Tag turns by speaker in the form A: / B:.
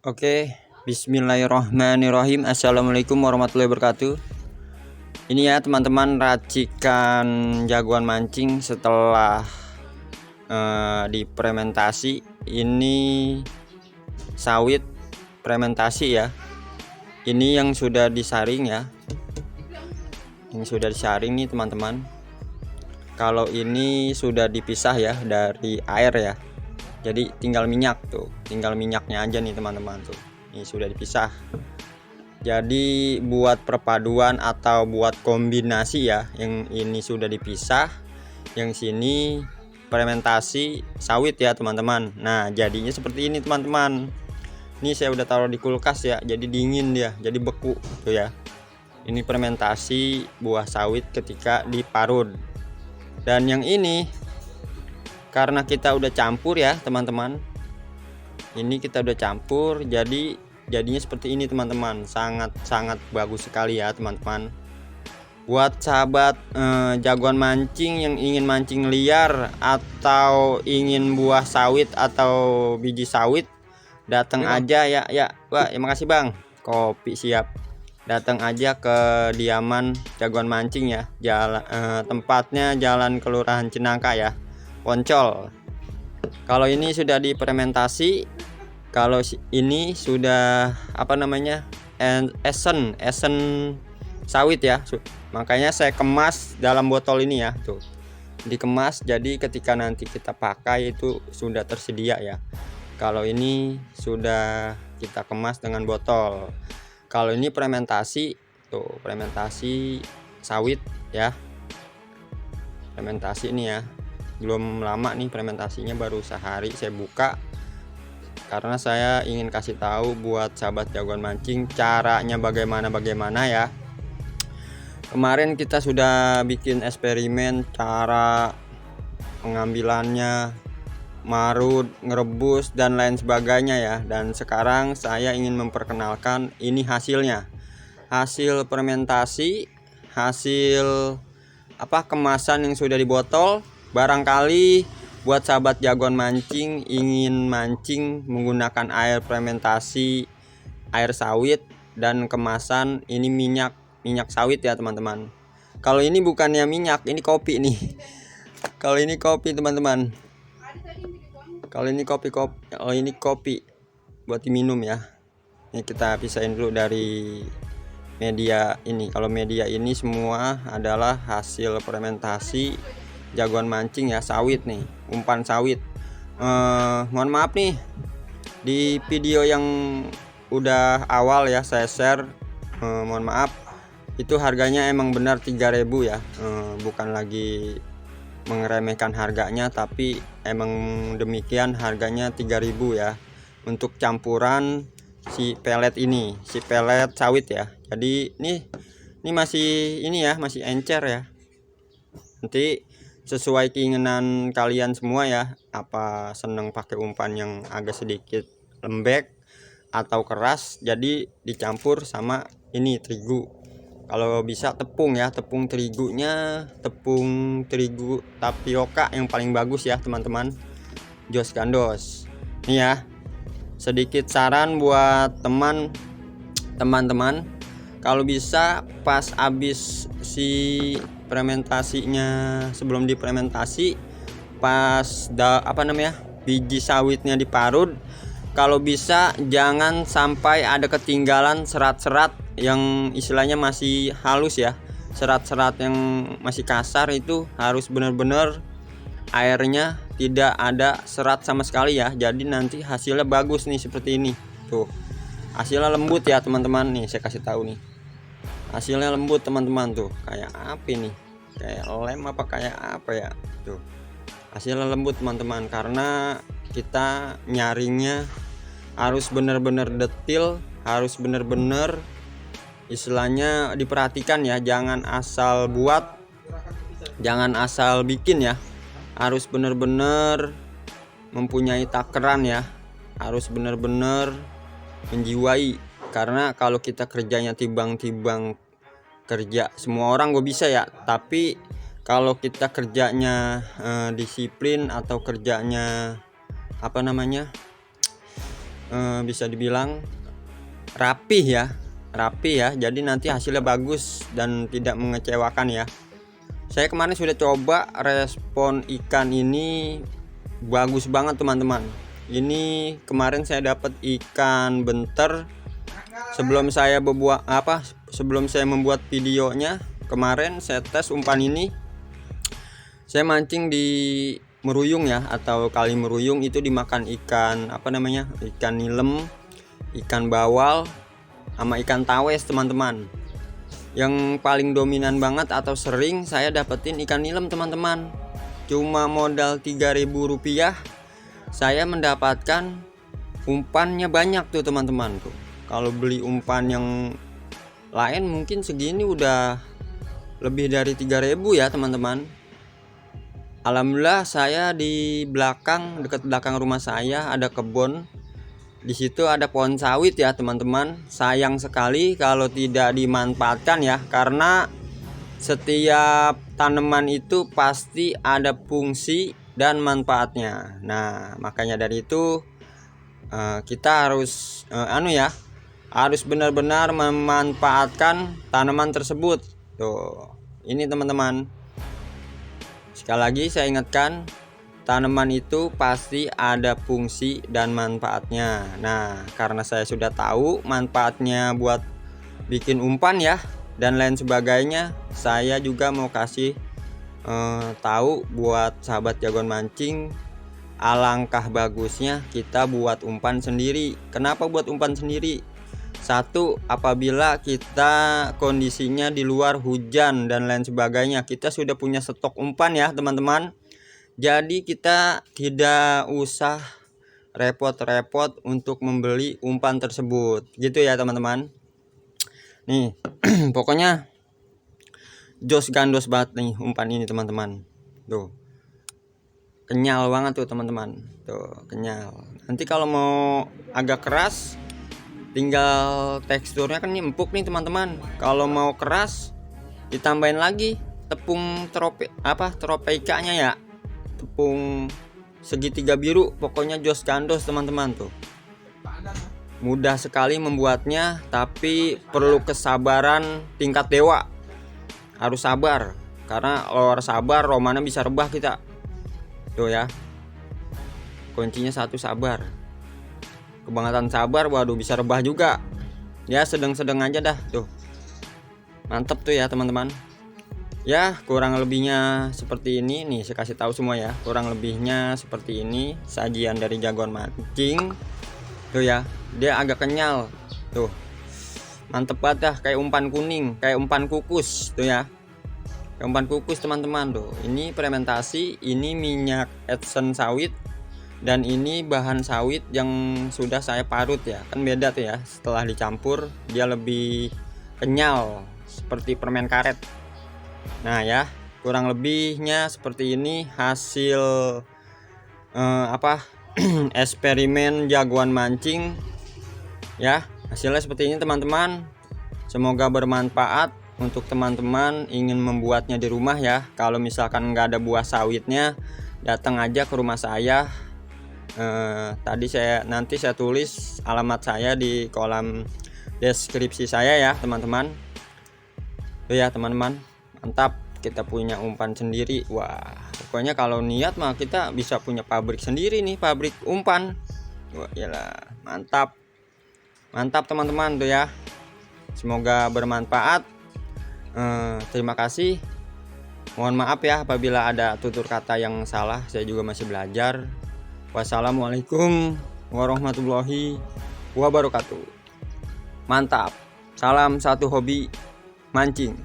A: Oke, bismillahirrahmanirrahim. Assalamualaikum warahmatullahi wabarakatuh. Ini ya teman-teman, racikan jagoan mancing setelah difermentasi. Ini sawit fermentasi ya. Ini yang sudah disaring ya. Ini sudah disaring nih teman-teman. Kalau ini sudah dipisah ya dari air ya. Jadi tinggal minyak tuh, tinggal minyaknya aja nih teman-teman tuh. Ini sudah dipisah. Jadi buat perpaduan atau buat kombinasi ya, yang ini sudah dipisah, yang sini fermentasi sawit ya teman-teman. Nah jadinya seperti ini teman-teman. Ini saya udah taruh di kulkas ya, jadi dingin dia, jadi beku tuh ya. Ini fermentasi buah sawit ketika diparut. Dan yang ini karena kita udah campur ya teman-teman, ini kita udah campur, jadinya seperti ini teman-teman. Sangat bagus sekali ya teman-teman. Buat sahabat jagoan mancing yang ingin mancing liar atau ingin buah sawit atau biji sawit, datang aja ya. Wah ya, makasih bang, kopi siap. Datang aja ke Diaman Jagoan Mancing ya. Tempatnya Jalan Kelurahan Cinangka ya, Poncol. Kalau ini sudah difermentasi, kalau ini sudah esen sawit ya. Makanya saya kemas dalam botol ini ya, tuh dikemas, jadi ketika nanti kita pakai itu sudah tersedia ya. Kalau ini sudah kita kemas dengan botol. Kalau ini fermentasi, tuh fermentasi sawit ya, fermentasi ini ya. Belum lama nih fermentasinya, baru sehari saya buka karena saya ingin kasih tahu buat sahabat jagoan mancing caranya bagaimana ya. Kemarin kita sudah bikin eksperimen cara pengambilannya, marut, ngerebus dan lain sebagainya ya. Dan sekarang saya ingin memperkenalkan ini hasilnya, hasil fermentasi, hasil kemasan yang sudah di botol. Barangkali buat sahabat jagoan mancing ingin mancing menggunakan air fermentasi, air sawit dan kemasan ini minyak sawit ya teman-teman. Kalau ini bukannya minyak, ini kopi nih. Kalau ini kopi teman-teman. Kalau ini kopi, oh ini kopi buat diminum ya. Ini kita pisahin dulu dari media ini. Kalau media ini semua adalah hasil fermentasi jagoan mancing ya, sawit nih, umpan sawit. Mohon maaf nih, di video yang udah awal ya saya share, mohon maaf, itu harganya emang benar 3.000 ya, bukan lagi mengeremehkan harganya, tapi emang demikian harganya 3.000 ya untuk campuran si pelet ini, si pelet sawit ya. Jadi ini masih masih encer ya. Nanti sesuai keinginan kalian semua ya, apa seneng pakai umpan yang agak sedikit lembek atau keras, jadi dicampur sama ini terigu. Kalau bisa tepung ya, tepung terigunya tepung terigu tapioka yang paling bagus ya teman-teman, Jos Gandos. Nih ya, sedikit saran buat teman-teman, kalau bisa pas habis si fermentasinya, sebelum difermentasi, pas biji sawitnya diparut, kalau bisa jangan sampai ada ketinggalan serat-serat yang istilahnya masih halus ya. Serat-serat yang masih kasar itu harus benar-benar airnya tidak ada serat sama sekali ya. Jadi nanti hasilnya bagus nih seperti ini. Tuh. Hasilnya lembut ya teman-teman, nih saya kasih tahu nih. Hasilnya lembut teman-teman tuh. Kayak apa nih? Kayak lem apa kayak apa ya? Tuh. Hasilnya lembut teman-teman, karena kita nyaringnya harus benar-benar detail, harus benar-benar istilahnya diperhatikan ya. Jangan asal buat, jangan asal bikin ya. Harus benar-benar mempunyai takaran ya. Harus benar-benar menjiwai, karena kalau kita kerjanya timbang-timbang kerja, semua orang gue bisa ya, tapi kalau kita kerjanya disiplin atau kerjanya bisa dibilang rapih ya, jadi nanti hasilnya bagus dan tidak mengecewakan ya. Saya kemarin sudah coba, respon ikan ini bagus banget teman-teman. Ini kemarin saya dapat ikan benter. Sebelum saya membuat videonya, kemarin saya tes umpan ini. Saya mancing di meruyung ya, atau kali meruyung, itu dimakan ikan ikan nilem, ikan bawal, sama ikan tawes teman-teman. Yang paling dominan banget atau sering saya dapetin ikan nilem teman-teman. Cuma modal Rp3.000 saya mendapatkan umpannya banyak tuh teman-teman tuh. Kalau beli umpan yang lain mungkin segini udah lebih dari 3.000 ya teman-teman. Alhamdulillah, saya di dekat belakang rumah saya ada kebun. Di situ ada pohon sawit ya teman-teman. Sayang sekali kalau tidak dimanfaatkan ya, karena setiap tanaman itu pasti ada fungsi dan manfaatnya. Nah, makanya dari itu kita harus harus benar-benar memanfaatkan tanaman tersebut. Tuh, ini teman-teman. Sekali lagi saya ingatkan, tanaman itu pasti ada fungsi dan manfaatnya. Nah, karena saya sudah tahu manfaatnya buat bikin umpan ya dan lain sebagainya, saya juga mau kasih tahu buat sahabat jagoan mancing, alangkah bagusnya kita buat umpan sendiri. Kenapa buat umpan sendiri? Satu, apabila kita kondisinya di luar hujan dan lain sebagainya, kita sudah punya stok umpan ya teman-teman. Jadi kita tidak usah repot-repot untuk membeli umpan tersebut, gitu ya teman-teman. Nih pokoknya jos gandos banget nih umpan ini teman-teman. Tuh, kenyal banget tuh teman-teman. Tuh, kenyal. Nanti kalau mau agak keras, tinggal teksturnya kan ini empuk nih teman-teman. Kalau mau keras, ditambahin lagi tepung tropikanya ya, tepung segitiga biru. Pokoknya jos gandos teman-teman tuh. Mudah sekali membuatnya, tapi perlu kesabaran tingkat dewa. Harus sabar, karena kalau sabar romana bisa rebah kita. Tuh ya, kuncinya satu, sabar. Kebangetan sabar, waduh bisa rebah juga. Ya sedang-sedang aja dah tuh. Mantep tuh ya teman-teman. Ya, kurang lebihnya seperti ini nih, saya kasih tahu semua ya. Kurang lebihnya seperti ini sajian dari jagoan mancing. Tuh ya, dia agak kenyal. Tuh. Mantep banget dah, kayak umpan kuning, kayak umpan kukus tuh ya. Kayak umpan kukus teman-teman tuh. Ini fermentasi, ini minyak Epsom sawit, dan ini bahan sawit yang sudah saya parut ya. Kan beda tuh ya, setelah dicampur dia lebih kenyal seperti permen karet. Nah ya, kurang lebihnya seperti ini hasil eksperimen jagoan mancing ya. Hasilnya seperti ini teman-teman. Semoga bermanfaat untuk teman-teman ingin membuatnya di rumah ya. Kalau misalkan nggak ada buah sawitnya, datang aja ke rumah saya. Nanti saya tulis alamat saya di kolom deskripsi saya ya teman-teman. Tuh ya teman-teman, mantap, kita punya umpan sendiri. Wah, pokoknya kalau niat mah kita bisa punya pabrik sendiri nih, pabrik umpan. Wah iyalah, mantap teman-teman tuh ya. Semoga bermanfaat. Terima kasih. Mohon maaf ya apabila ada tutur kata yang salah, saya juga masih belajar. Wassalamualaikum warahmatullahi wabarakatuh. Mantap. Salam satu hobi mancing.